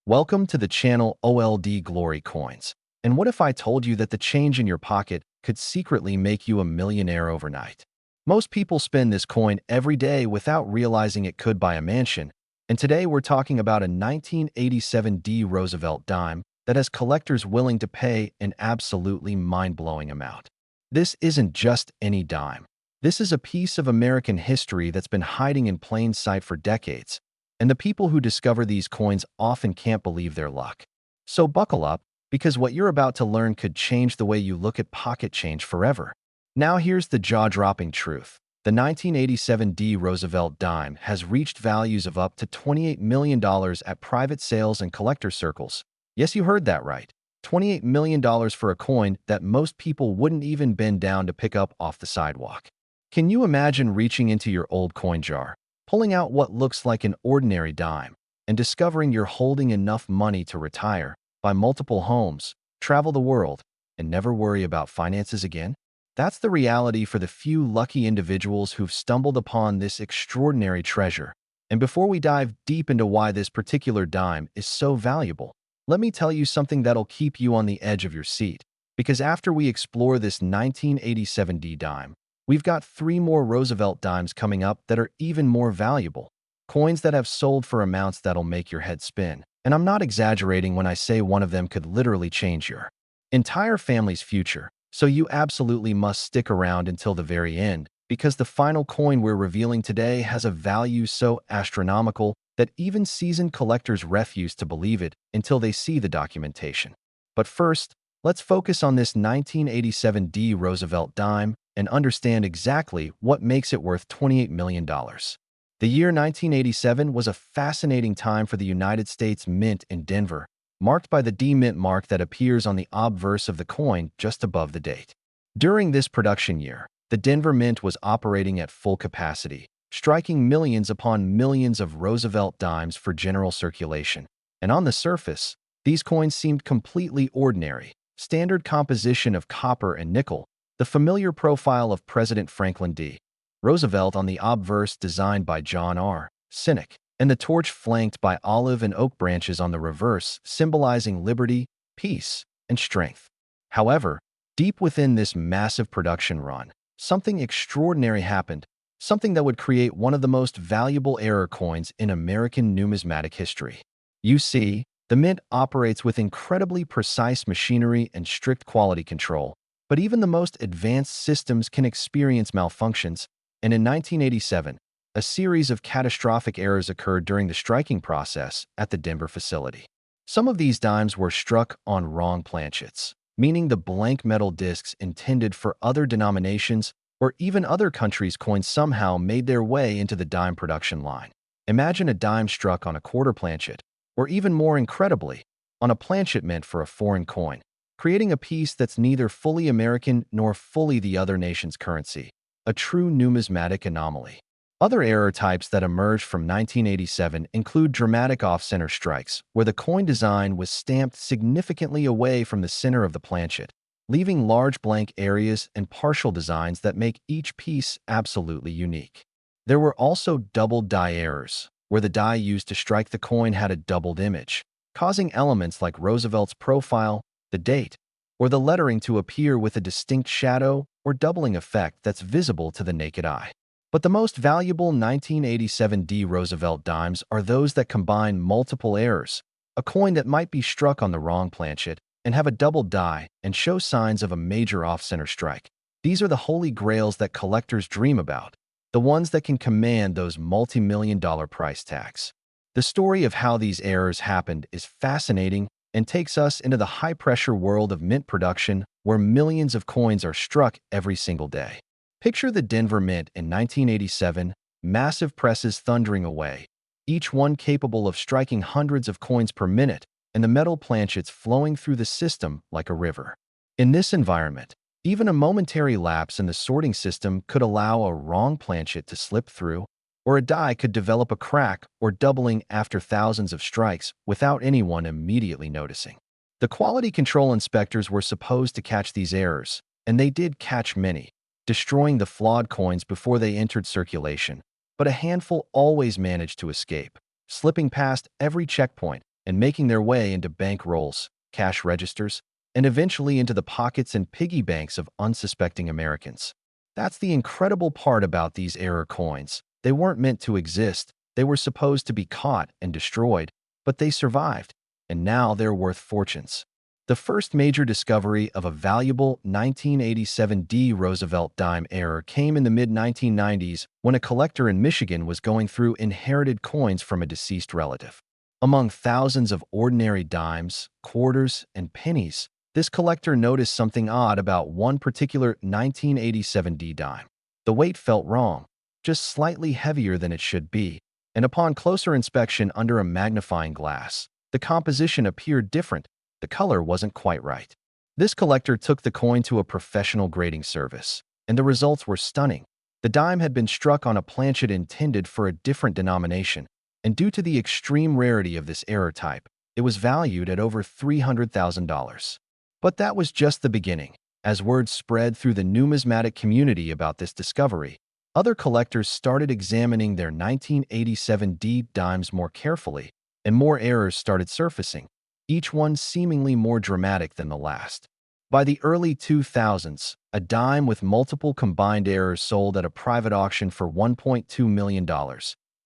Welcome to the channel OLD Glory Coins. And what if I told you that the change in your pocket could secretly make you a millionaire overnight? Most people spend this coin every day without realizing it could buy a mansion. And today we're talking about a 1987 D Roosevelt dime that has collectors willing to pay an absolutely mind-blowing amount. This isn't just any dime. This is a piece of American history that's been hiding in plain sight for decades. And the people who discover these coins often can't believe their luck. So buckle up, because what you're about to learn could change the way you look at pocket change forever. Now here's the jaw-dropping truth. The 1987 D Roosevelt dime has reached values of up to $28 million at private sales and collector circles. Yes, you heard that right. $28 million for a coin that most people wouldn't even bend down to pick up off the sidewalk. Can you imagine reaching into your old coin jar, pulling out what looks like an ordinary dime, and discovering you're holding enough money to retire, buy multiple homes, travel the world, and never worry about finances again? That's the reality for the few lucky individuals who've stumbled upon this extraordinary treasure. And before we dive deep into why this particular dime is so valuable, let me tell you something that'll keep you on the edge of your seat. Because after we explore this 1987 D dime, we've got three more Roosevelt dimes coming up that are even more valuable. Coins that have sold for amounts that'll make your head spin. And I'm not exaggerating when I say one of them could literally change your entire family's future. So you absolutely must stick around until the very end, because the final coin we're revealing today has a value so astronomical that even seasoned collectors refuse to believe it until they see the documentation. But first, let's focus on this 1987 D Roosevelt dime and understand exactly what makes it worth $28 million. The year 1987 was a fascinating time for the United States Mint in Denver, marked by the D Mint mark that appears on the obverse of the coin just above the date. During this production year, the Denver Mint was operating at full capacity, striking millions upon millions of Roosevelt dimes for general circulation. And on the surface, these coins seemed completely ordinary. Standard composition of copper and nickel, the familiar profile of President Franklin D. Roosevelt on the obverse designed by John R. Cynic, and the torch flanked by olive and oak branches on the reverse, symbolizing liberty, peace, and strength. However, deep within this massive production run, something extraordinary happened, something that would create one of the most valuable error coins in American numismatic history. You see, the Mint operates with incredibly precise machinery and strict quality control, but even the most advanced systems can experience malfunctions, and in 1987, a series of catastrophic errors occurred during the striking process at the Denver facility. Some of these dimes were struck on wrong planchets, meaning the blank metal discs intended for other denominations or even other countries' coins somehow made their way into the dime production line. Imagine a dime struck on a quarter planchet, or even more incredibly, on a planchet meant for a foreign coin, creating a piece that's neither fully American nor fully the other nation's currency, a true numismatic anomaly. Other error types that emerged from 1987 include dramatic off-center strikes, where the coin design was stamped significantly away from the center of the planchet, leaving large blank areas and partial designs that make each piece absolutely unique. There were also doubled die errors, where the die used to strike the coin had a doubled image, causing elements like Roosevelt's profile, the date, or the lettering to appear with a distinct shadow or doubling effect that's visible to the naked eye. But the most valuable 1987 D Roosevelt dimes are those that combine multiple errors, a coin that might be struck on the wrong planchet and have a double die and show signs of a major off-center strike. These are the holy grails that collectors dream about, the ones that can command those multi-million-dollar price tags. The story of how these errors happened is fascinating and takes us into the high-pressure world of mint production where millions of coins are struck every single day. Picture the Denver Mint in 1987, massive presses thundering away, each one capable of striking hundreds of coins per minute, and the metal planchets flowing through the system like a river. In this environment, even a momentary lapse in the sorting system could allow a wrong planchet to slip through, or a die could develop a crack or doubling after thousands of strikes without anyone immediately noticing. The quality control inspectors were supposed to catch these errors, and they did catch many, destroying the flawed coins before they entered circulation, but a handful always managed to escape, slipping past every checkpoint and making their way into bank rolls, cash registers, and eventually into the pockets and piggy banks of unsuspecting Americans. That's the incredible part about these error coins. They weren't meant to exist. They were supposed to be caught and destroyed, but they survived, and now they're worth fortunes. The first major discovery of a valuable 1987 D Roosevelt dime error came in the mid-1990s when a collector in Michigan was going through inherited coins from a deceased relative. Among thousands of ordinary dimes, quarters, and pennies, this collector noticed something odd about one particular 1987 D dime. The weight felt wrong, just slightly heavier than it should be, and upon closer inspection under a magnifying glass, the composition appeared different. The color wasn't quite right. This collector took the coin to a professional grading service, and the results were stunning. The dime had been struck on a planchet intended for a different denomination, and due to the extreme rarity of this error type, it was valued at over $300,000. But that was just the beginning. As word spread through the numismatic community about this discovery, other collectors started examining their 1987 D dimes more carefully, and more errors started surfacing, each one seemingly more dramatic than the last. By the early 2000s, a dime with multiple combined errors sold at a private auction for $1.2 million,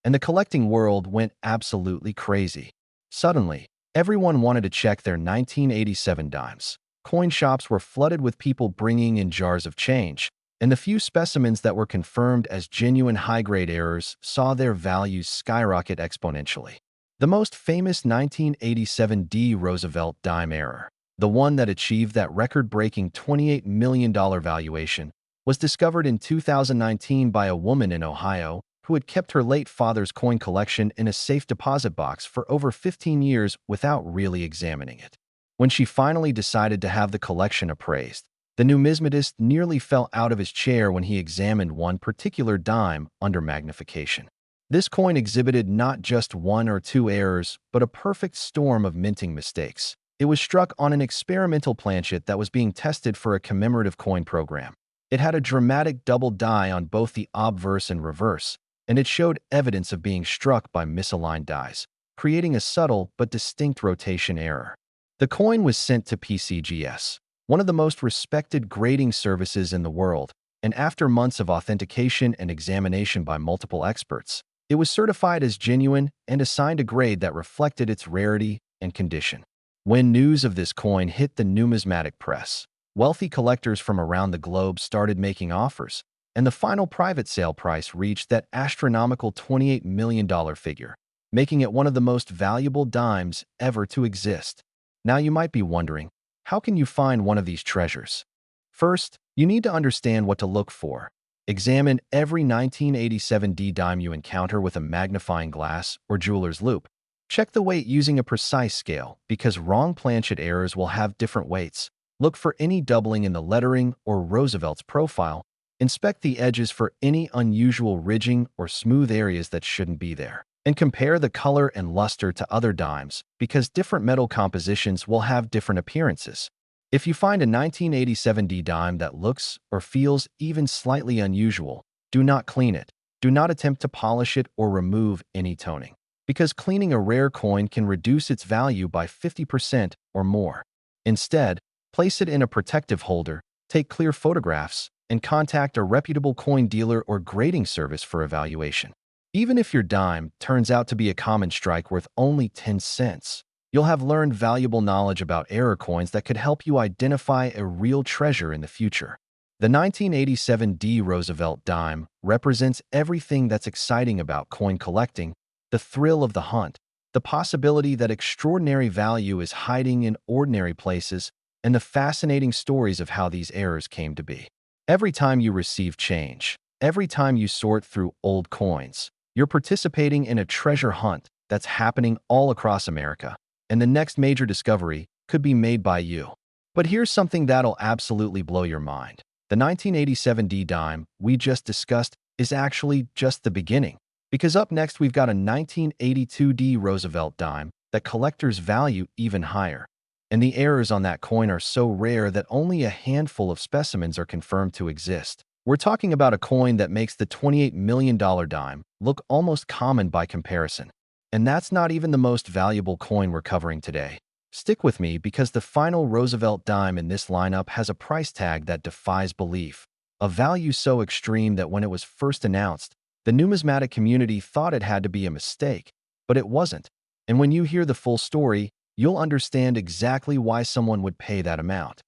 and the collecting world went absolutely crazy. Suddenly, everyone wanted to check their 1987 dimes. Coin shops were flooded with people bringing in jars of change, and the few specimens that were confirmed as genuine high-grade errors saw their values skyrocket exponentially. The most famous 1987 D Roosevelt dime error, the one that achieved that record-breaking $28 million valuation, was discovered in 2019 by a woman in Ohio who had kept her late father's coin collection in a safe deposit box for over 15 years without really examining it. When she finally decided to have the collection appraised, the numismatist nearly fell out of his chair when he examined one particular dime under magnification. This coin exhibited not just one or two errors, but a perfect storm of minting mistakes. It was struck on an experimental planchet that was being tested for a commemorative coin program. It had a dramatic double die on both the obverse and reverse, and it showed evidence of being struck by misaligned dies, creating a subtle but distinct rotation error. The coin was sent to PCGS, one of the most respected grading services in the world, and after months of authentication and examination by multiple experts, it was certified as genuine and assigned a grade that reflected its rarity and condition. When news of this coin hit the numismatic press, wealthy collectors from around the globe started making offers, and the final private sale price reached that astronomical $28 million figure, making it one of the most valuable dimes ever to exist. Now you might be wondering, how can you find one of these treasures? First, you need to understand what to look for. Examine every 1987 D dime you encounter with a magnifying glass or jeweler's loupe. Check the weight using a precise scale, because wrong planchet errors will have different weights. Look for any doubling in the lettering or Roosevelt's profile. Inspect the edges for any unusual ridging or smooth areas that shouldn't be there. And compare the color and luster to other dimes, because different metal compositions will have different appearances. If you find a 1987 D dime that looks or feels even slightly unusual, do not clean it. Do not attempt to polish it or remove any toning, because cleaning a rare coin can reduce its value by 50% or more. Instead, place it in a protective holder, take clear photographs, and contact a reputable coin dealer or grading service for evaluation. Even if your dime turns out to be a common strike worth only 10 cents, you'll have learned valuable knowledge about error coins that could help you identify a real treasure in the future. The 1987 D Roosevelt dime represents everything that's exciting about coin collecting: the thrill of the hunt, the possibility that extraordinary value is hiding in ordinary places, and the fascinating stories of how these errors came to be. Every time you receive change, every time you sort through old coins, you're participating in a treasure hunt that's happening all across America, and the next major discovery could be made by you. But here's something that'll absolutely blow your mind. The 1987 D dime we just discussed is actually just the beginning, because up next we've got a 1982 D Roosevelt dime that collectors value even higher. And the errors on that coin are so rare that only a handful of specimens are confirmed to exist. We're talking about a coin that makes the $28 million dime look almost common by comparison. And that's not even the most valuable coin we're covering today. Stick with me because the final Roosevelt dime in this lineup has a price tag that defies belief, a value so extreme that when it was first announced, the numismatic community thought it had to be a mistake, but it wasn't. And when you hear the full story, you'll understand exactly why someone would pay that amount.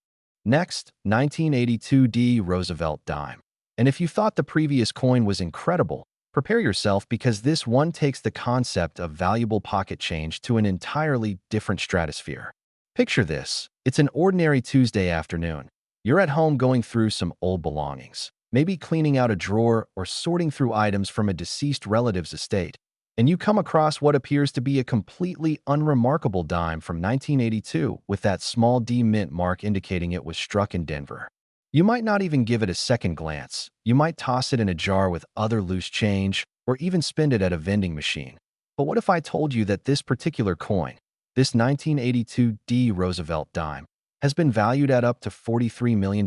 Next, 1982 D Roosevelt Dime. And if you thought the previous coin was incredible, prepare yourself because this one takes the concept of valuable pocket change to an entirely different stratosphere. Picture this. It's an ordinary Tuesday afternoon. You're at home going through some old belongings, maybe cleaning out a drawer or sorting through items from a deceased relative's estate, and you come across what appears to be a completely unremarkable dime from 1982 with that small D mint mark indicating it was struck in Denver. You might not even give it a second glance. You might toss it in a jar with other loose change or even spend it at a vending machine. But what if I told you that this particular coin, this 1982 D Roosevelt dime, has been valued at up to $43 million?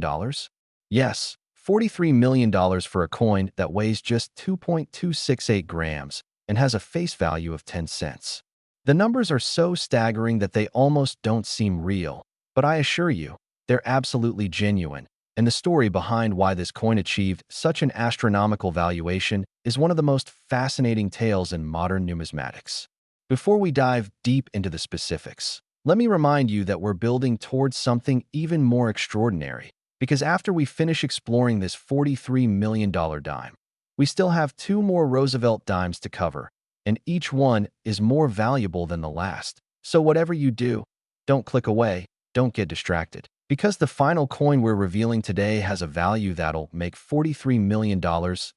Yes, $43 million for a coin that weighs just 2.268 grams and has a face value of 10 cents. The numbers are so staggering that they almost don't seem real, but I assure you, they're absolutely genuine. And the story behind why this coin achieved such an astronomical valuation is one of the most fascinating tales in modern numismatics. Before we dive deep into the specifics, let me remind you that we're building towards something even more extraordinary, because after we finish exploring this $43 million dime, we still have two more Roosevelt dimes to cover, and each one is more valuable than the last. So whatever you do, don't click away, don't get distracted. Because the final coin we're revealing today has a value that'll make $43 million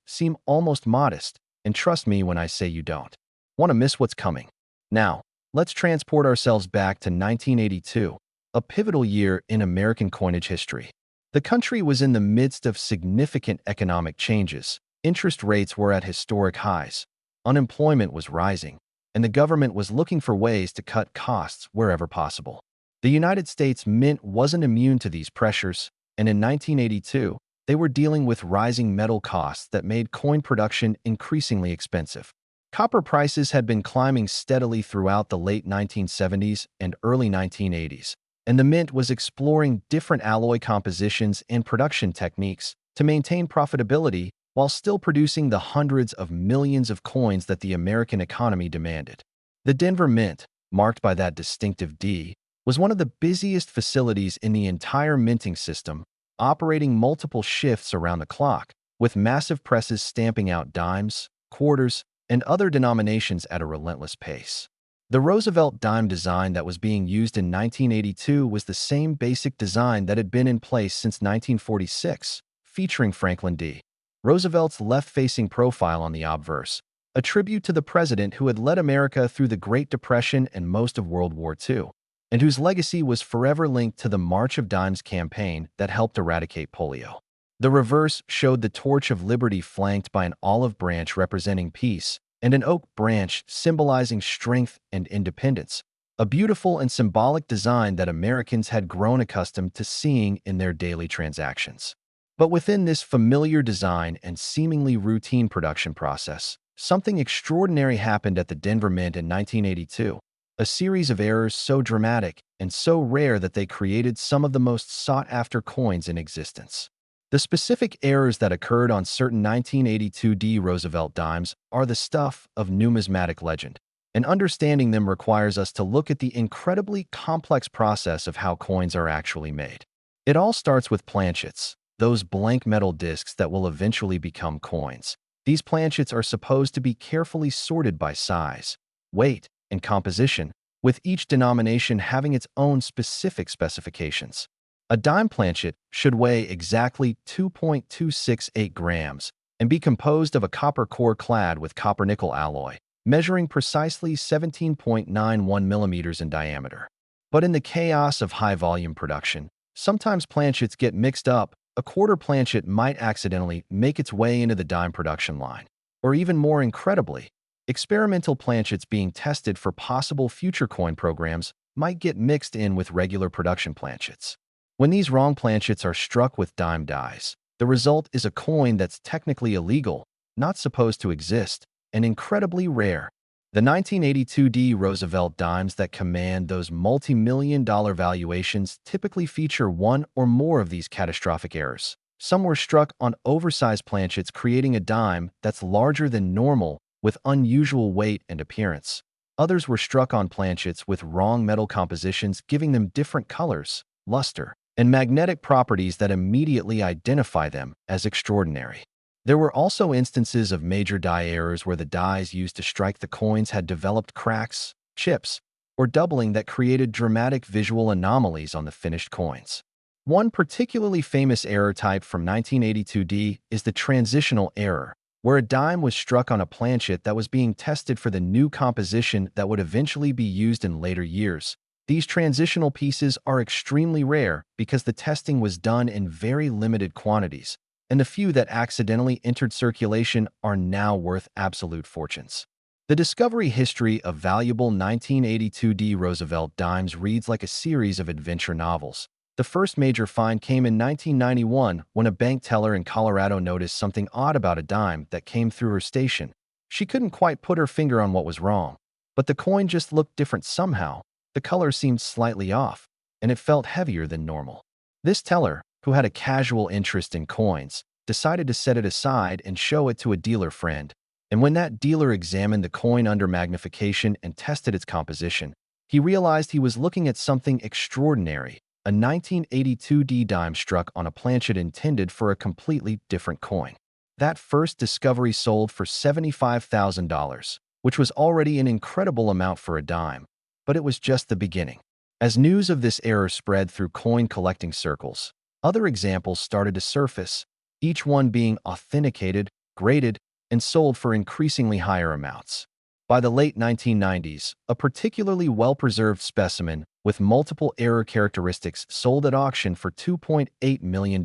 seem almost modest, and trust me when I say you don't want to miss what's coming. Now, let's transport ourselves back to 1982, a pivotal year in American coinage history. The country was in the midst of significant economic changes. Interest rates were at historic highs, unemployment was rising, and the government was looking for ways to cut costs wherever possible. The United States Mint wasn't immune to these pressures, and in 1982, they were dealing with rising metal costs that made coin production increasingly expensive. Copper prices had been climbing steadily throughout the late 1970s and early 1980s, and the Mint was exploring different alloy compositions and production techniques to maintain profitability while still producing the hundreds of millions of coins that the American economy demanded. The Denver Mint, marked by that distinctive D, was one of the busiest facilities in the entire minting system, operating multiple shifts around the clock, with massive presses stamping out dimes, quarters, and other denominations at a relentless pace. The Roosevelt dime design that was being used in 1982 was the same basic design that had been in place since 1946, featuring Franklin D. Roosevelt's left-facing profile on the obverse, a tribute to the president who had led America through the Great Depression and most of World War II, and whose legacy was forever linked to the March of Dimes campaign that helped eradicate polio. The reverse showed the Torch of Liberty flanked by an olive branch representing peace and an oak branch symbolizing strength and independence, a beautiful and symbolic design that Americans had grown accustomed to seeing in their daily transactions. But within this familiar design and seemingly routine production process, something extraordinary happened at the Denver Mint in 1982. A series of errors so dramatic and so rare that they created some of the most sought-after coins in existence. The specific errors that occurred on certain 1982 D Roosevelt dimes are the stuff of numismatic legend, and understanding them requires us to look at the incredibly complex process of how coins are actually made. It all starts with planchets, those blank metal discs that will eventually become coins. These planchets are supposed to be carefully sorted by size, weight, and composition, with each denomination having its own specific specifications. A dime planchet should weigh exactly 2.268 grams and be composed of a copper core clad with copper-nickel alloy, measuring precisely 17.91 millimeters in diameter. But in the chaos of high-volume production, sometimes planchets get mixed up. A quarter planchet might accidentally make its way into the dime production line. Or even more incredibly, experimental planchets being tested for possible future coin programs might get mixed in with regular production planchets. When these wrong planchets are struck with dime dies, the result is a coin that's technically illegal, not supposed to exist, and incredibly rare. The 1982 D Roosevelt Dimes that command those multi-million-dollar valuations typically feature one or more of these catastrophic errors. Some were struck on oversized planchets, creating a dime that's larger than normal with unusual weight and appearance. Others were struck on planchets with wrong metal compositions, giving them different colors, luster, and magnetic properties that immediately identify them as extraordinary. There were also instances of major die errors where the dies used to strike the coins had developed cracks, chips, or doubling that created dramatic visual anomalies on the finished coins. One particularly famous error type from 1982D is the transitional error, where a dime was struck on a planchet that was being tested for the new composition that would eventually be used in later years. These transitional pieces are extremely rare because the testing was done in very limited quantities, and the few that accidentally entered circulation are now worth absolute fortunes. The discovery history of valuable 1982 D Roosevelt dimes reads like a series of adventure novels. The first major find came in 1991 when a bank teller in Colorado noticed something odd about a dime that came through her station. She couldn't quite put her finger on what was wrong, but the coin just looked different somehow. The color seemed slightly off, and it felt heavier than normal. This teller, who had a casual interest in coins, decided to set it aside and show it to a dealer friend. And when that dealer examined the coin under magnification and tested its composition, he realized he was looking at something extraordinary, a 1982 D dime struck on a planchet intended for a completely different coin. That first discovery sold for $75,000, which was already an incredible amount for a dime, but it was just the beginning. As news of this error spread through coin collecting circles, other examples started to surface, each one being authenticated, graded, and sold for increasingly higher amounts. By the late 1990s, a particularly well-preserved specimen with multiple error characteristics sold at auction for $2.8 million,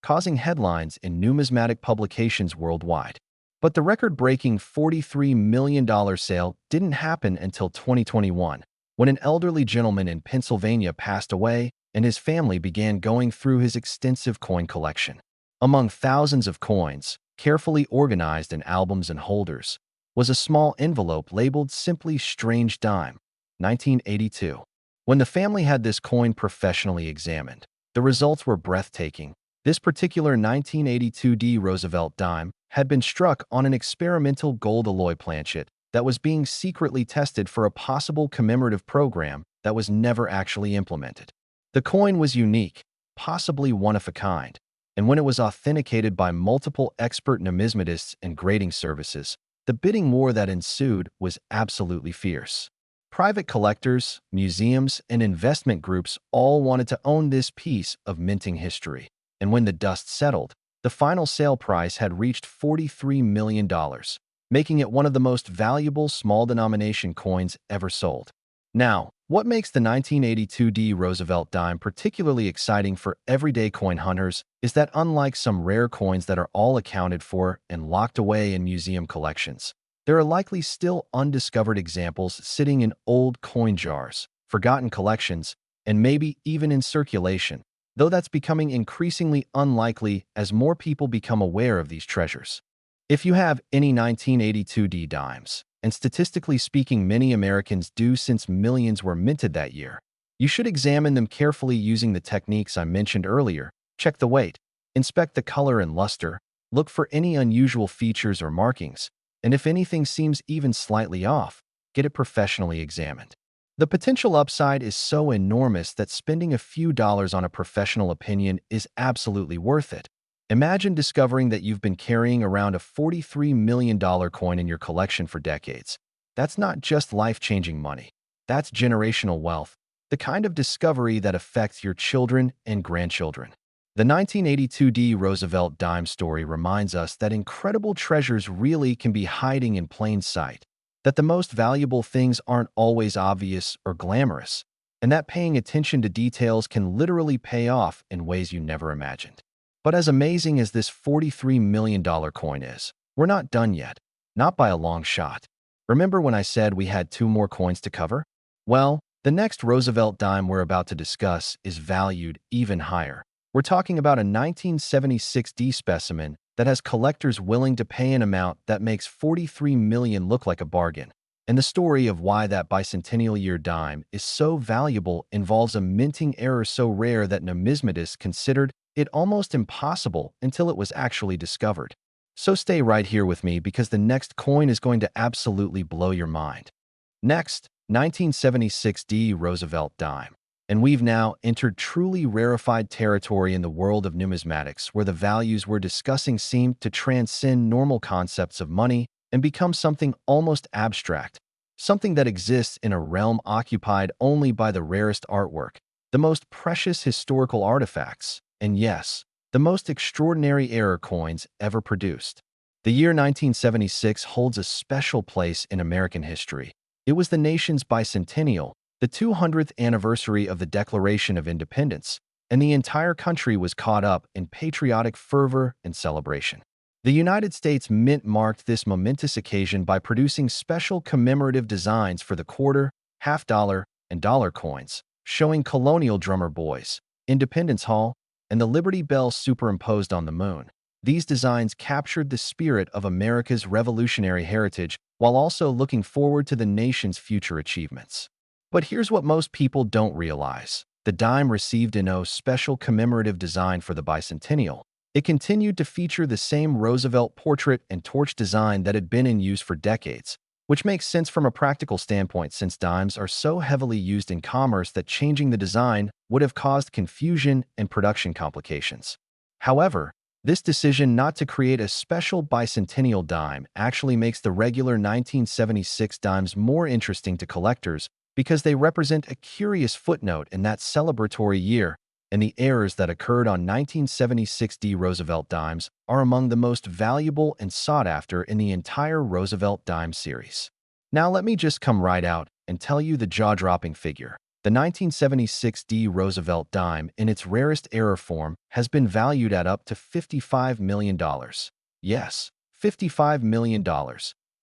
causing headlines in numismatic publications worldwide. But the record-breaking $43 million sale didn't happen until 2021, when an elderly gentleman in Pennsylvania passed away and his family began going through his extensive coin collection. Among thousands of coins, carefully organized in albums and holders, was a small envelope labeled simply Strange Dime, 1982. When the family had this coin professionally examined, the results were breathtaking. This particular 1982 D Roosevelt dime had been struck on an experimental gold alloy planchet that was being secretly tested for a possible commemorative program that was never actually implemented. The coin was unique, possibly one of a kind, and when it was authenticated by multiple expert numismatists and grading services, the bidding war that ensued was absolutely fierce. Private collectors, museums, and investment groups all wanted to own this piece of minting history, and when the dust settled, the final sale price had reached $43 million, making it one of the most valuable small-denomination coins ever sold. Now, what makes the 1982 D Roosevelt dime particularly exciting for everyday coin hunters is that unlike some rare coins that are all accounted for and locked away in museum collections, there are likely still undiscovered examples sitting in old coin jars, forgotten collections, and maybe even in circulation, though that's becoming increasingly unlikely as more people become aware of these treasures. If you have any 1982 D dimes, and statistically speaking many Americans do since millions were minted that year, you should examine them carefully using the techniques I mentioned earlier. Check the weight, inspect the color and luster, look for any unusual features or markings, and if anything seems even slightly off, get it professionally examined. The potential upside is so enormous that spending a few dollars on a professional opinion is absolutely worth it. Imagine discovering that you've been carrying around a $43 million coin in your collection for decades. That's not just life-changing money. That's generational wealth, the kind of discovery that affects your children and grandchildren. The 1982 D Roosevelt dime story reminds us that incredible treasures really can be hiding in plain sight, that the most valuable things aren't always obvious or glamorous, and that paying attention to details can literally pay off in ways you never imagined. But as amazing as this $43 million coin is, we're not done yet, not by a long shot. Remember when I said we had 2 more coins to cover? Well, the next Roosevelt dime we're about to discuss is valued even higher. We're talking about a 1976 D specimen that has collectors willing to pay an amount that makes $43 million look like a bargain. And the story of why that bicentennial year dime is so valuable involves a minting error so rare that numismatists considered it almost impossible until it was actually discovered. So stay right here with me because the next coin is going to absolutely blow your mind. Next, 1976 D Roosevelt Dime. And we've now entered truly rarefied territory in the world of numismatics where the values we're discussing seem to transcend normal concepts of money and become something almost abstract, something that exists in a realm occupied only by the rarest artwork, the most precious historical artifacts, and yes, the most extraordinary error coins ever produced. The year 1976 holds a special place in American history. It was the nation's bicentennial, the 200th anniversary of the Declaration of Independence, and the entire country was caught up in patriotic fervor and celebration. The United States Mint marked this momentous occasion by producing special commemorative designs for the quarter, half-dollar, and dollar coins, showing colonial drummer boys, Independence Hall, and the Liberty Bell superimposed on the moon. These designs captured the spirit of America's revolutionary heritage while also looking forward to the nation's future achievements. But here's what most people don't realize. The dime received an special commemorative design for the bicentennial. It continued to feature the same Roosevelt portrait and torch design that had been in use for decades, which makes sense from a practical standpoint since dimes are so heavily used in commerce that changing the design would have caused confusion and production complications. However, this decision not to create a special bicentennial dime actually makes the regular 1976 dimes more interesting to collectors because they represent a curious footnote in that celebratory year, and the errors that occurred on 1976 D Roosevelt dimes are among the most valuable and sought after in the entire Roosevelt dime series. Now let me just come right out and tell you the jaw-dropping figure. The 1976 D Roosevelt dime in its rarest error form has been valued at up to $55 million. Yes, $55 million.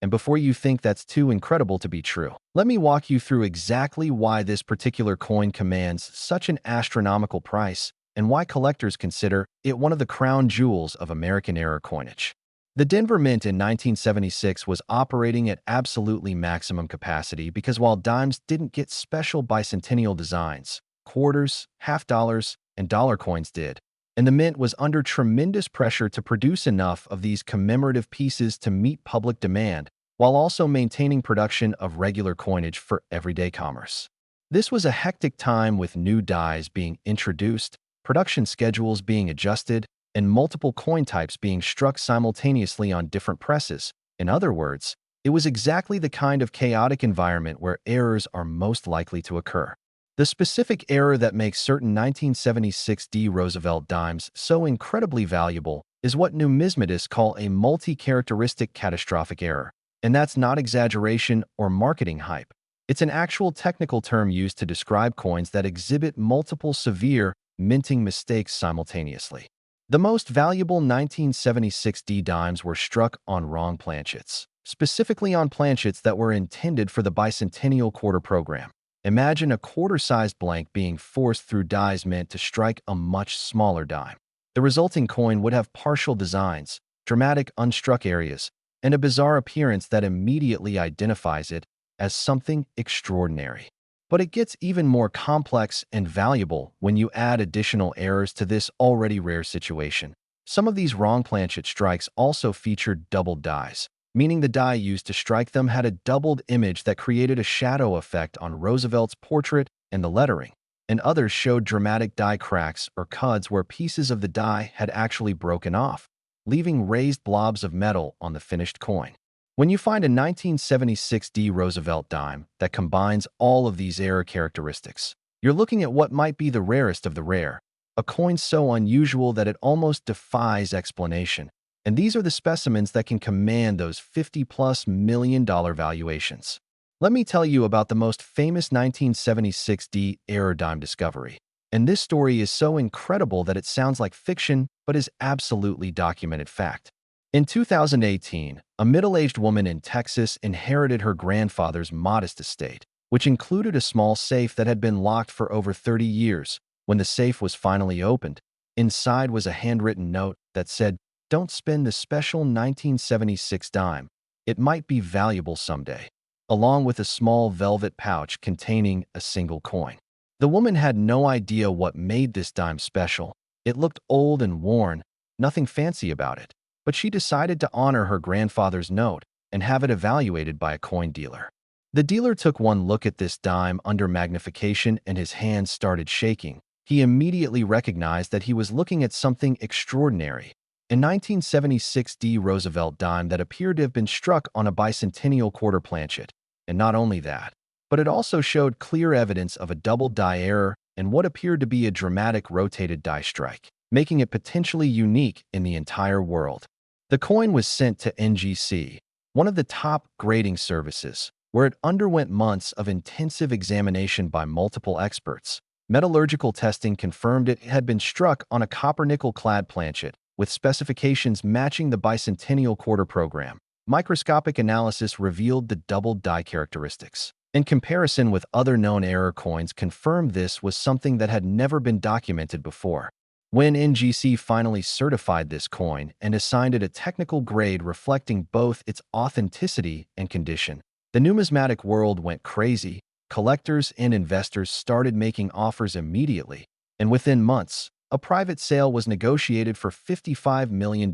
And before you think that's too incredible to be true, let me walk you through exactly why this particular coin commands such an astronomical price and why collectors consider it one of the crown jewels of American era coinage. The Denver Mint in 1976 was operating at absolutely maximum capacity because while dimes didn't get special bicentennial designs, quarters, half-dollars, and dollar coins did, and the Mint was under tremendous pressure to produce enough of these commemorative pieces to meet public demand, while also maintaining production of regular coinage for everyday commerce. This was a hectic time with new dies being introduced, production schedules being adjusted, and multiple coin types being struck simultaneously on different presses. In other words, it was exactly the kind of chaotic environment where errors are most likely to occur. The specific error that makes certain 1976 D Roosevelt dimes so incredibly valuable is what numismatists call a multi-characteristic catastrophic error. And that's not exaggeration or marketing hype. It's an actual technical term used to describe coins that exhibit multiple severe minting mistakes simultaneously. The most valuable 1976 D dimes were struck on wrong planchets, specifically on planchets that were intended for the bicentennial quarter program. Imagine a quarter-sized blank being forced through dies meant to strike a much smaller dime. The resulting coin would have partial designs, dramatic unstruck areas, and a bizarre appearance that immediately identifies it as something extraordinary. But it gets even more complex and valuable when you add additional errors to this already rare situation. Some of these wrong planchet strikes also featured doubled dies, meaning the die used to strike them had a doubled image that created a shadow effect on Roosevelt's portrait and the lettering, and others showed dramatic die cracks or cuds where pieces of the die had actually broken off, leaving raised blobs of metal on the finished coin. When you find a 1976 D Roosevelt dime that combines all of these error characteristics, you're looking at what might be the rarest of the rare, a coin so unusual that it almost defies explanation. And these are the specimens that can command those $50+ million valuations. Let me tell you about the most famous 1976 D error dime discovery. And this story is so incredible that it sounds like fiction, but is absolutely documented fact. In 2018, a middle-aged woman in Texas inherited her grandfather's modest estate, which included a small safe that had been locked for over 30 years. When the safe was finally opened, inside was a handwritten note that said, "Don't spend the special 1976 dime. It might be valuable someday." along with a small velvet pouch containing a single coin. The woman had no idea what made this dime special. It looked old and worn, nothing fancy about it, but she decided to honor her grandfather's note and have it evaluated by a coin dealer. The dealer took one look at this dime under magnification and his hands started shaking. He immediately recognized that he was looking at something extraordinary. A 1976 D Roosevelt dime that appeared to have been struck on a bicentennial quarter planchet. And not only that, but it also showed clear evidence of a double die error and what appeared to be a dramatic rotated die strike, making it potentially unique in the entire world. The coin was sent to NGC, one of the top grading services, where it underwent months of intensive examination by multiple experts. Metallurgical testing confirmed it had been struck on a copper-nickel-clad planchet, with specifications matching the bicentennial quarter program. Microscopic analysis revealed the double die characteristics. In comparison with other known error coins, confirmed this was something that had never been documented before. When NGC finally certified this coin and assigned it a technical grade reflecting both its authenticity and condition, the numismatic world went crazy. Collectors and investors started making offers immediately, and within months, a private sale was negotiated for $55 million,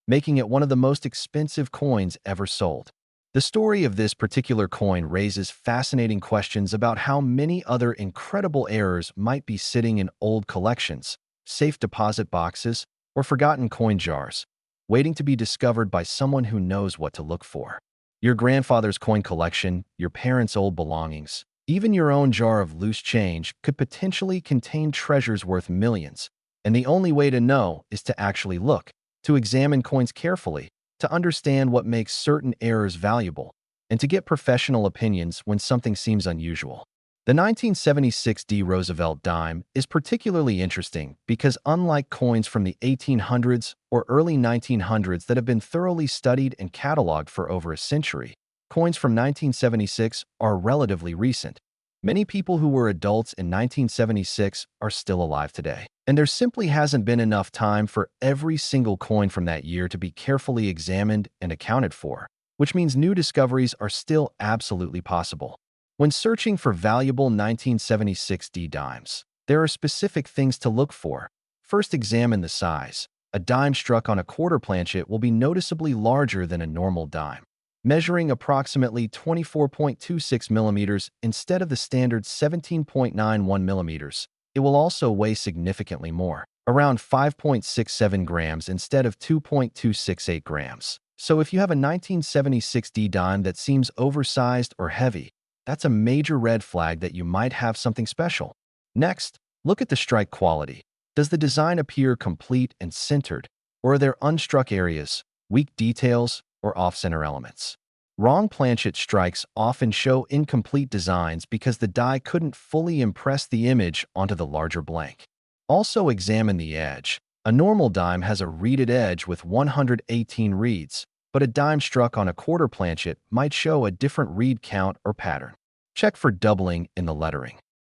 making it one of the most expensive coins ever sold. The story of this particular coin raises fascinating questions about how many other incredible errors might be sitting in old collections, safe deposit boxes, or forgotten coin jars, waiting to be discovered by someone who knows what to look for. Your grandfather's coin collection, your parents' old belongings, even your own jar of loose change could potentially contain treasures worth millions, and the only way to know is to actually look, to examine coins carefully, to understand what makes certain errors valuable, and to get professional opinions when something seems unusual. The 1976 D Roosevelt dime is particularly interesting because unlike coins from the 1800s or early 1900s that have been thoroughly studied and cataloged for over a century, coins from 1976 are relatively recent. Many people who were adults in 1976 are still alive today, and there simply hasn't been enough time for every single coin from that year to be carefully examined and accounted for, which means new discoveries are still absolutely possible. When searching for valuable 1976 D dimes, there are specific things to look for. First, examine the size. A dime struck on a quarter planchet will be noticeably larger than a normal dime, measuring approximately 24.26 millimeters instead of the standard 17.91 millimeters. It will also weigh significantly more, around 5.67 grams instead of 2.268 grams. So if you have a 1976 D dime that seems oversized or heavy, that's a major red flag that you might have something special. Next, look at the strike quality. Does the design appear complete and centered, or are there unstruck areas, weak details, or off-center elements? Wrong planchet strikes often show incomplete designs because the die couldn't fully impress the image onto the larger blank. Also examine the edge. A normal dime has a reeded edge with 118 reeds, but a dime struck on a quarter planchet might show a different reed count or pattern. Check for doubling in the lettering,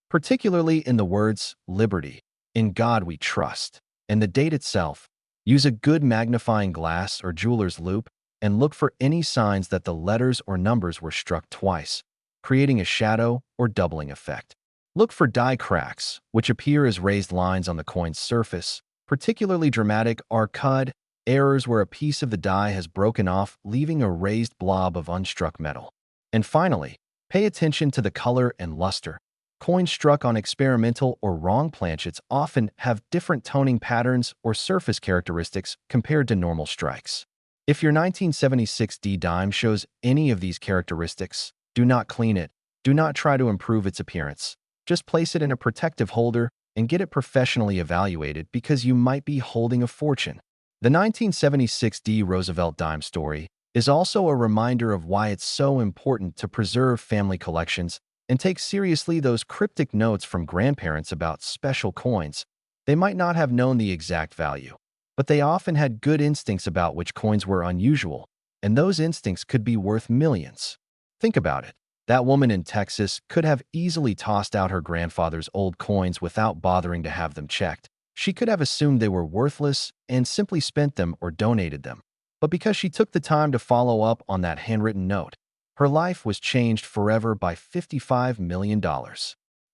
particularly in the words Liberty, In God We Trust, and the date itself. Use a good magnifying glass or jeweler's loupe and look for any signs that the letters or numbers were struck twice, creating a shadow or doubling effect. Look for die cracks, which appear as raised lines on the coin's surface. Particularly dramatic are cud errors where a piece of the die has broken off, leaving a raised blob of unstruck metal. And finally, pay attention to the color and luster. Coins struck on experimental or wrong planchets often have different toning patterns or surface characteristics compared to normal strikes. If your 1976 D dime shows any of these characteristics, do not clean it. Do not try to improve its appearance. Just place it in a protective holder and get it professionally evaluated because you might be holding a fortune. The 1976 D Roosevelt dime story is also a reminder of why it's so important to preserve family collections and take seriously those cryptic notes from grandparents about special coins. They might not have known the exact value, but they often had good instincts about which coins were unusual, and those instincts could be worth millions. Think about it. That woman in Texas could have easily tossed out her grandfather's old coins without bothering to have them checked. She could have assumed they were worthless and simply spent them or donated them. But because she took the time to follow up on that handwritten note, her life was changed forever by $55 million.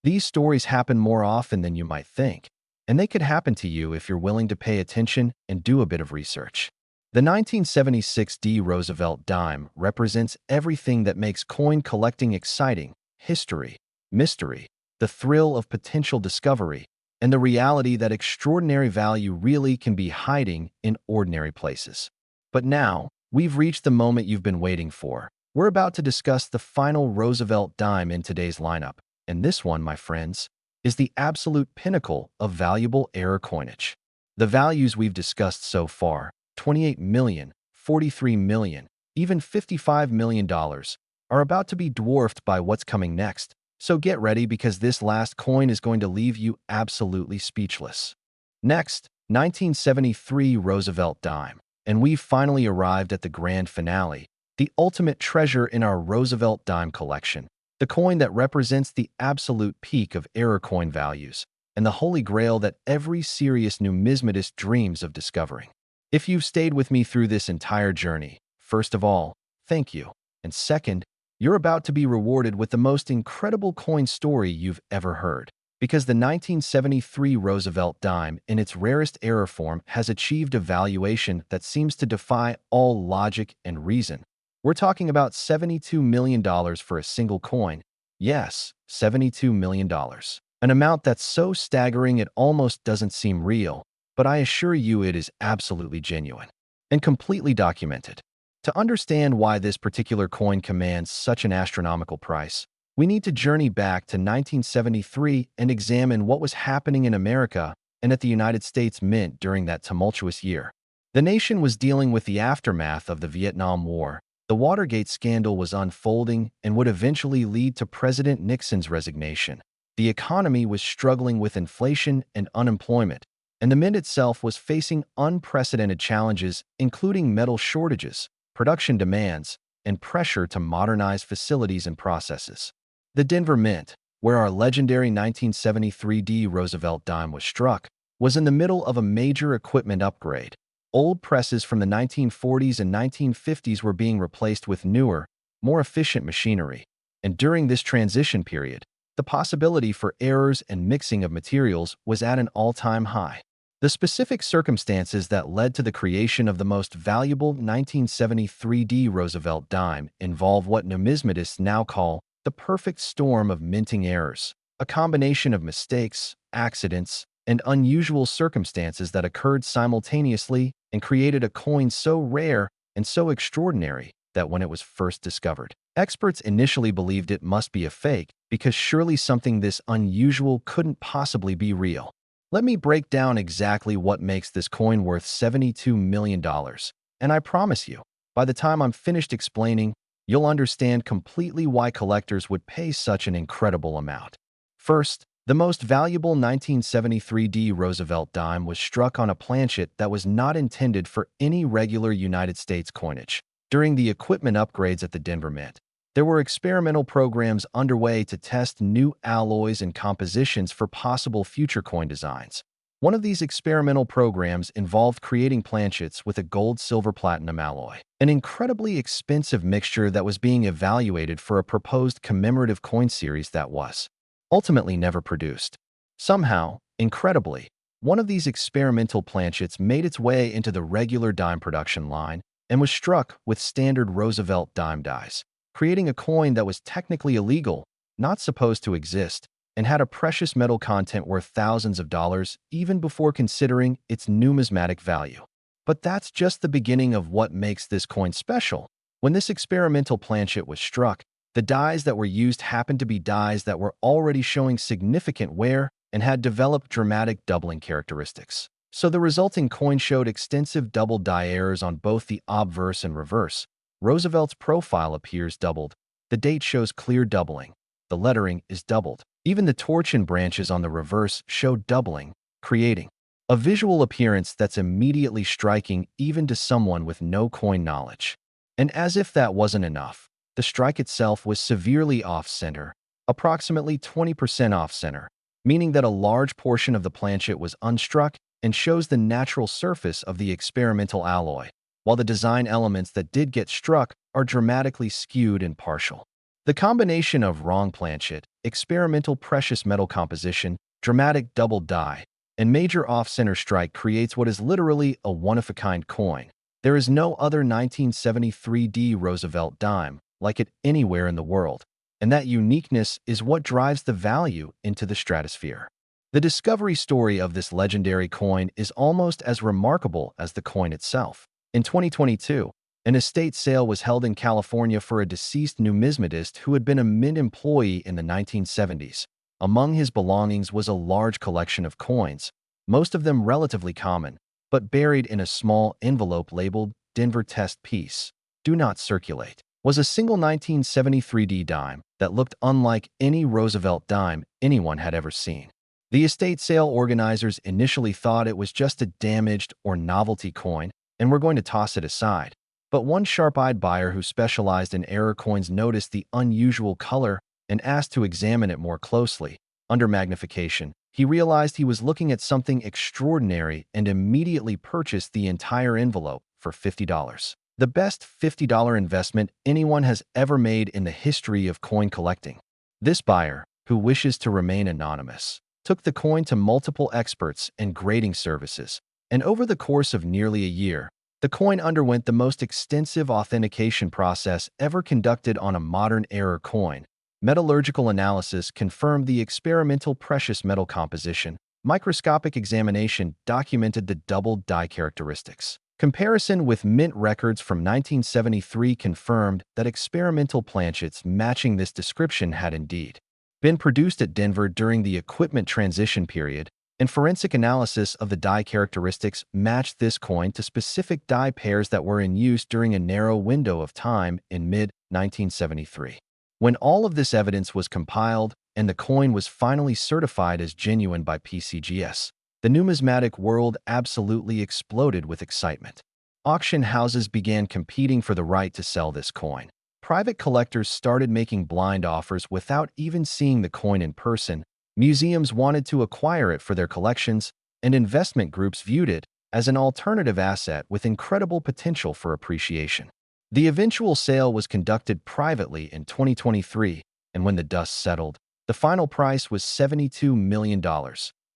These stories happen more often than you might think, and they could happen to you if you're willing to pay attention and do a bit of research. The 1976 D Roosevelt Dime represents everything that makes coin collecting exciting: history, mystery, the thrill of potential discovery, and the reality that extraordinary value really can be hiding in ordinary places. But now, we've reached the moment you've been waiting for. We're about to discuss the final Roosevelt dime in today's lineup, and this one, my friends, is the absolute pinnacle of valuable error coinage. The values we've discussed so far, 28 million, 43 million, even $55 million, are about to be dwarfed by what's coming next. So get ready, because this last coin is going to leave you absolutely speechless. Next, 1973 Roosevelt Dime. And we've finally arrived at the grand finale, the ultimate treasure in our Roosevelt Dime collection, the coin that represents the absolute peak of error coin values, and the holy grail that every serious numismatist dreams of discovering. If you've stayed with me through this entire journey, first of all, thank you. And second, you're about to be rewarded with the most incredible coin story you've ever heard. Because the 1973 Roosevelt dime, in its rarest error form, has achieved a valuation that seems to defy all logic and reason. We're talking about $72 million for a single coin. Yes, $72 million. An amount that's so staggering it almost doesn't seem real, but I assure you it is absolutely genuine and completely documented. To understand why this particular coin commands such an astronomical price, we need to journey back to 1973 and examine what was happening in America and at the United States Mint during that tumultuous year. The nation was dealing with the aftermath of the Vietnam War. The Watergate scandal was unfolding and would eventually lead to President Nixon's resignation. The economy was struggling with inflation and unemployment, and the Mint itself was facing unprecedented challenges, including metal shortages, production demands, and pressure to modernize facilities and processes. The Denver Mint, where our legendary 1973 D Roosevelt dime was struck, was in the middle of a major equipment upgrade. Old presses from the 1940s and 1950s were being replaced with newer, more efficient machinery. And during this transition period, the possibility for errors and mixing of materials was at an all-time high. The specific circumstances that led to the creation of the most valuable 1973 D Roosevelt dime involve what numismatists now call the perfect storm of minting errors, a combination of mistakes, accidents, and unusual circumstances that occurred simultaneously and created a coin so rare and so extraordinary that when it was first discovered, experts initially believed it must be a fake, because surely something this unusual couldn't possibly be real. Let me break down exactly what makes this coin worth $72 million, and I promise you, by the time I'm finished explaining, you'll understand completely why collectors would pay such an incredible amount. First, the most valuable 1973 D Roosevelt dime was struck on a planchet that was not intended for any regular United States coinage. During the equipment upgrades at the Denver Mint, there were experimental programs underway to test new alloys and compositions for possible future coin designs. One of these experimental programs involved creating planchets with a gold-silver-platinum alloy, an incredibly expensive mixture that was being evaluated for a proposed commemorative coin series that was ultimately never produced. Somehow, incredibly, one of these experimental planchets made its way into the regular dime production line and was struck with standard Roosevelt dime dies, creating a coin that was technically illegal, not supposed to exist, and had a precious metal content worth thousands of dollars even before considering its numismatic value. But that's just the beginning of what makes this coin special. When this experimental planchet was struck, the dies that were used happened to be dies that were already showing significant wear and had developed dramatic doubling characteristics. So the resulting coin showed extensive double die errors on both the obverse and reverse. Roosevelt's profile appears doubled. The date shows clear doubling. The lettering is doubled. Even the torsion branches on the reverse show doubling, creating a visual appearance that's immediately striking even to someone with no coin knowledge. And as if that wasn't enough, the strike itself was severely off-center, approximately 20% off-center, meaning that a large portion of the planchet was unstruck and shows the natural surface of the experimental alloy, while the design elements that did get struck are dramatically skewed and partial. The combination of wrong planchet, experimental precious metal composition, dramatic double die, and major off-center strike creates what is literally a one-of-a-kind coin. There is no other 1973 D Roosevelt dime like it anywhere in the world, and that uniqueness is what drives the value into the stratosphere. The discovery story of this legendary coin is almost as remarkable as the coin itself. In 2022, an estate sale was held in California for a deceased numismatist who had been a mint employee in the 1970s. Among his belongings was a large collection of coins, most of them relatively common, but buried in a small envelope labeled Denver Test Piece. Do not circulate. Was a single 1973 D dime that looked unlike any Roosevelt dime anyone had ever seen. The estate sale organizers initially thought it was just a damaged or novelty coin and were going to toss it aside. But one sharp-eyed buyer who specialized in error coins noticed the unusual color and asked to examine it more closely. Under magnification, he realized he was looking at something extraordinary and immediately purchased the entire envelope for $50. The best $50 investment anyone has ever made in the history of coin collecting. This buyer, who wishes to remain anonymous, took the coin to multiple experts and grading services, and over the course of nearly a year, the coin underwent the most extensive authentication process ever conducted on a modern error coin. Metallurgical analysis confirmed the experimental precious metal composition. Microscopic examination documented the double die characteristics. Comparison with mint records from 1973 confirmed that experimental planchets matching this description had indeed been produced at Denver during the equipment transition period, and forensic analysis of the die characteristics matched this coin to specific die pairs that were in use during a narrow window of time in mid-1973. When all of this evidence was compiled and the coin was finally certified as genuine by PCGS, the numismatic world absolutely exploded with excitement. Auction houses began competing for the right to sell this coin. Private collectors started making blind offers without even seeing the coin in person. Museums wanted to acquire it for their collections, and investment groups viewed it as an alternative asset with incredible potential for appreciation. The eventual sale was conducted privately in 2023, and when the dust settled, the final price was $72 million,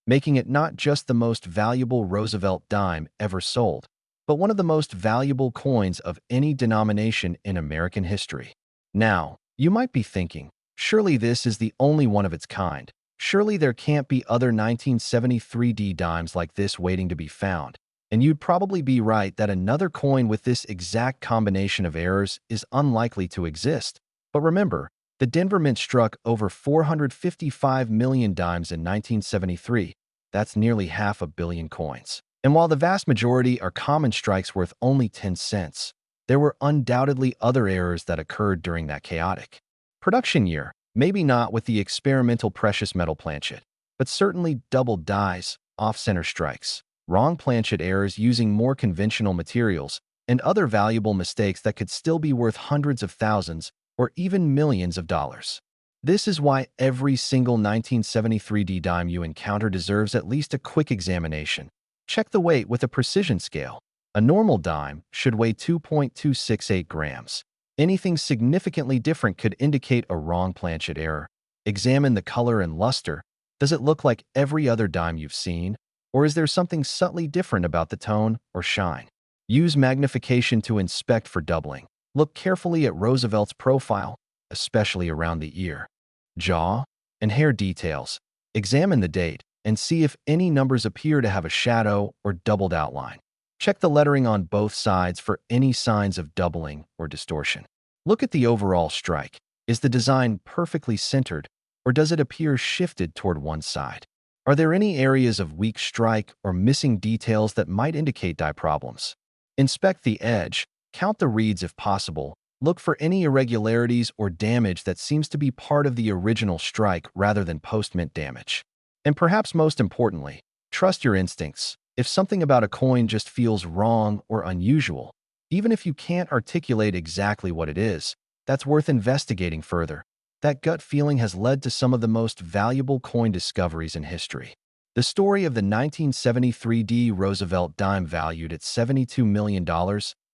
making it not just the most valuable Roosevelt dime ever sold, but one of the most valuable coins of any denomination in American history. Now, you might be thinking, surely this is the only one of its kind. Surely there can't be other 1973 D dimes like this waiting to be found. And you'd probably be right that another coin with this exact combination of errors is unlikely to exist. But remember, the Denver Mint struck over 455 million dimes in 1973. That's nearly 500 million coins. And while the vast majority are common strikes worth only 10 cents, there were undoubtedly other errors that occurred during that chaotic production year. Maybe not with the experimental precious metal planchet, but certainly double dies, off-center strikes, wrong planchet errors using more conventional materials, and other valuable mistakes that could still be worth hundreds of thousands or even millions of dollars. This is why every single 1973 D dime you encounter deserves at least a quick examination. Check the weight with a precision scale. A normal dime should weigh 2.268 grams. Anything significantly different could indicate a wrong planchet error. Examine the color and luster. Does it look like every other dime you've seen? Or is there something subtly different about the tone or shine? Use magnification to inspect for doubling. Look carefully at Roosevelt's profile, especially around the ear, jaw, and hair details. Examine the date and see if any numbers appear to have a shadow or doubled outline. Check the lettering on both sides for any signs of doubling or distortion. Look at the overall strike. Is the design perfectly centered, or does it appear shifted toward one side? Are there any areas of weak strike or missing details that might indicate die problems? Inspect the edge, count the reeds if possible, look for any irregularities or damage that seems to be part of the original strike rather than post-mint damage. And perhaps most importantly, trust your instincts. If something about a coin just feels wrong or unusual, even if you can't articulate exactly what it is, that's worth investigating further. That gut feeling has led to some of the most valuable coin discoveries in history. The story of the 1973 D Roosevelt dime valued at $72 million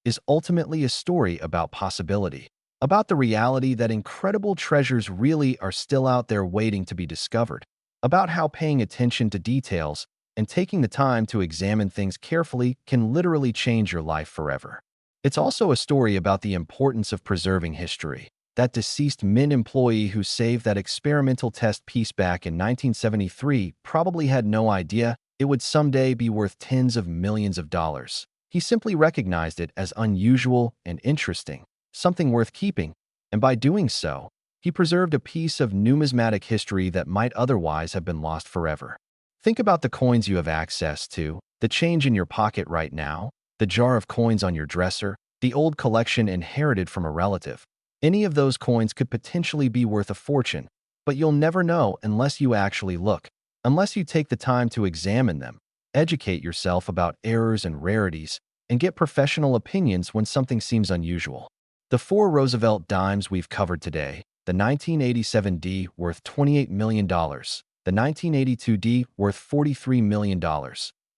is ultimately a story about possibility, about the reality that incredible treasures really are still out there waiting to be discovered, about how paying attention to details and taking the time to examine things carefully can literally change your life forever. It's also a story about the importance of preserving history. That deceased Mint employee who saved that experimental test piece back in 1973 probably had no idea it would someday be worth tens of millions of dollars. He simply recognized it as unusual and interesting, something worth keeping, and by doing so, he preserved a piece of numismatic history that might otherwise have been lost forever. Think about the coins you have access to, the change in your pocket right now, the jar of coins on your dresser, the old collection inherited from a relative. Any of those coins could potentially be worth a fortune, but you'll never know unless you actually look, unless you take the time to examine them, educate yourself about errors and rarities, and get professional opinions when something seems unusual. The four Roosevelt dimes we've covered today, the 1987 D worth $28 million, the 1982 D worth $43 million, the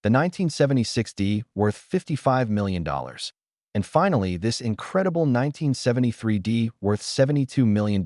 1976 D worth $55 million, and finally, this incredible 1973 D worth $72 million.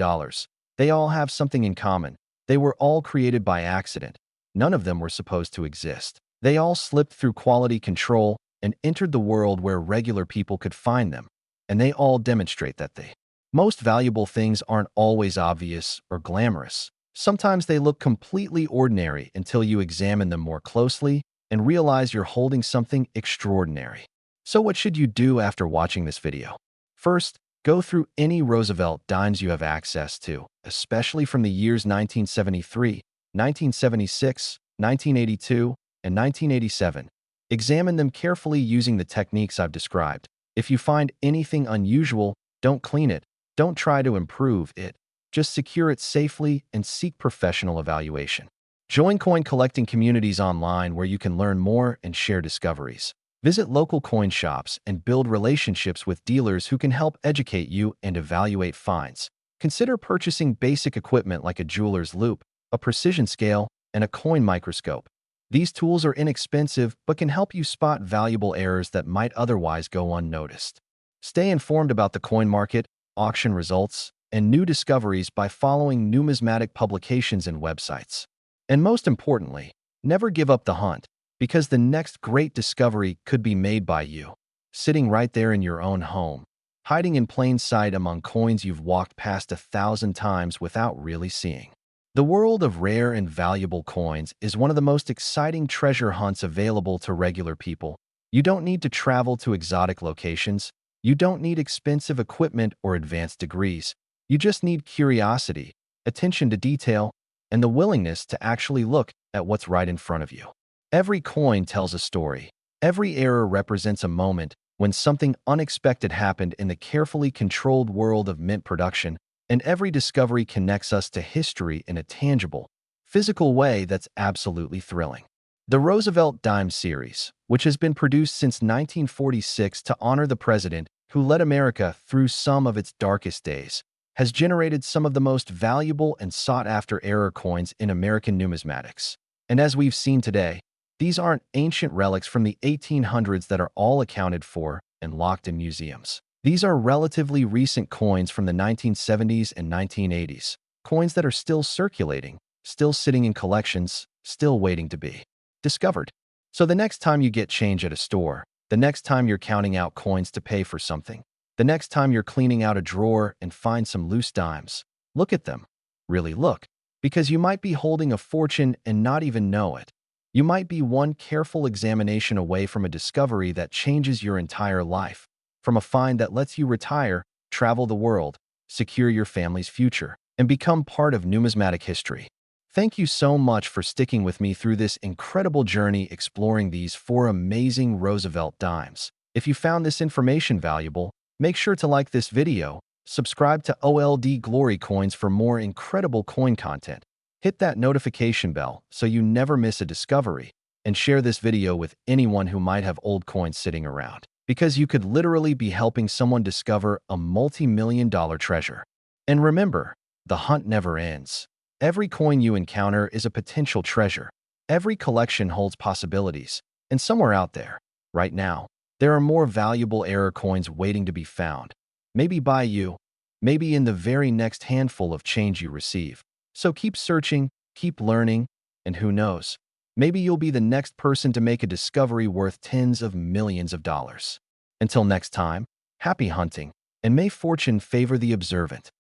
They all have something in common. They were all created by accident. None of them were supposed to exist. They all slipped through quality control and entered the world where regular people could find them. And they all demonstrate that the most valuable things aren't always obvious or glamorous. Sometimes they look completely ordinary until you examine them more closely and realize you're holding something extraordinary. So what should you do after watching this video? First, go through any Roosevelt dimes you have access to, especially from the years 1973, 1976, 1982, and 1987. Examine them carefully using the techniques I've described. If you find anything unusual, don't clean it. Don't try to improve it. Just secure it safely and seek professional evaluation. Join coin collecting communities online where you can learn more and share discoveries. Visit local coin shops and build relationships with dealers who can help educate you and evaluate finds. Consider purchasing basic equipment like a jeweler's loupe, a precision scale, and a coin microscope. These tools are inexpensive but can help you spot valuable errors that might otherwise go unnoticed. Stay informed about the coin market, auction results, and new discoveries by following numismatic publications and websites. And most importantly, never give up the hunt, because the next great discovery could be made by you, sitting right there in your own home, hiding in plain sight among coins you've walked past 1,000 times without really seeing. The world of rare and valuable coins is one of the most exciting treasure hunts available to regular people. You don't need to travel to exotic locations. You don't need expensive equipment or advanced degrees. You just need curiosity, attention to detail, and the willingness to actually look at what's right in front of you. Every coin tells a story. Every error represents a moment when something unexpected happened in the carefully controlled world of mint production, and every discovery connects us to history in a tangible, physical way that's absolutely thrilling. The Roosevelt Dimes series, which has been produced since 1946 to honor the president who led America through some of its darkest days, has generated some of the most valuable and sought-after error coins in American numismatics. And as we've seen today, these aren't ancient relics from the 1800s that are all accounted for and locked in museums. These are relatively recent coins from the 1970s and 1980s, coins that are still circulating, still sitting in collections, still waiting to be discovered. So the next time you get change at a store, the next time you're counting out coins to pay for something, the next time you're cleaning out a drawer and find some loose dimes, look at them. Really look, because you might be holding a fortune and not even know it. You might be one careful examination away from a discovery that changes your entire life, from a find that lets you retire, travel the world, secure your family's future, and become part of numismatic history. Thank you so much for sticking with me through this incredible journey exploring these four amazing Roosevelt dimes. If you found this information valuable, make sure to like this video, subscribe to OLD Glory Coins for more incredible coin content, hit that notification bell so you never miss a discovery, and share this video with anyone who might have old coins sitting around, because you could literally be helping someone discover a multi-million-dollar treasure. And remember, the hunt never ends. Every coin you encounter is a potential treasure. Every collection holds possibilities, and somewhere out there, right now, There are more valuable error coins waiting to be found, maybe by you, maybe in the very next handful of change you receive. So keep searching, keep learning, and who knows, maybe you'll be the next person to make a discovery worth tens of millions of dollars. Until next time, happy hunting, and may fortune favor the observant.